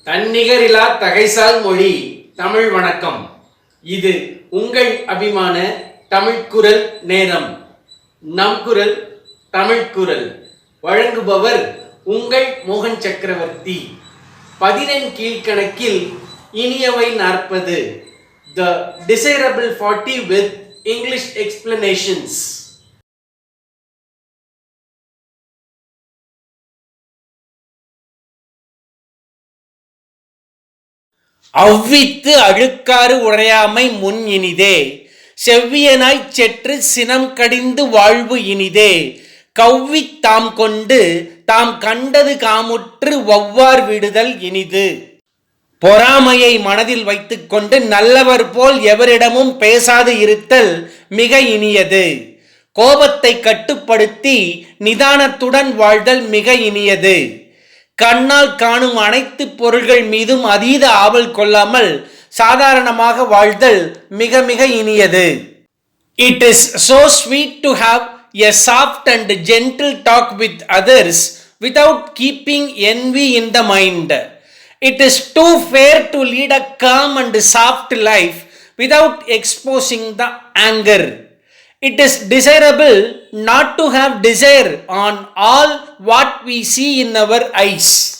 தன்னிகரில்லா தகைசால் மொழி தமிழ் வணக்கம். இது உங்கள் அபிமான தமிழ்குரல் நேரம். நம் குரல் தமிழ்குரல் வழங்குபவர் உங்கள் மோகன் சக்கரவர்த்தி. 10 கீழ்கணக்கில் இனியவை 40. The desirable 40 with English explanations. அவ்வித்து அழுக்காறு உரையாமை முன் இனிதே, செவ்வியனாய்ச் செற்று சினம் கடிந்து வாழ்வு இனிதே, கவ்வித் தாம் கொண்டு தாம் கண்டது காமுற்று ஒவ்வார் விடுதல் இனிது. பொறாமையை மனதில் வைத்துக்கொண்டு நல்லவர் போல் எவரிடமும் பேசாது இருத்தல் மிக இனியது. கோபத்தை கட்டுப்படுத்தி நிதானத்துடன் வாழ்தல் மிக இனியது. கண்ணால் காணும் அனைத்து பொருள்கள் மீதும் அதீத ஆவல் கொள்ளாமல் சாதாரணமாக வாழ்தல் மிக மிக இனியது. It is so sweet to have a soft and gentle talk with others without keeping envy in the mind. It is too fair to lead a calm and soft life without exposing the anger. It is desirable not to have desire on all what we see in our eyes.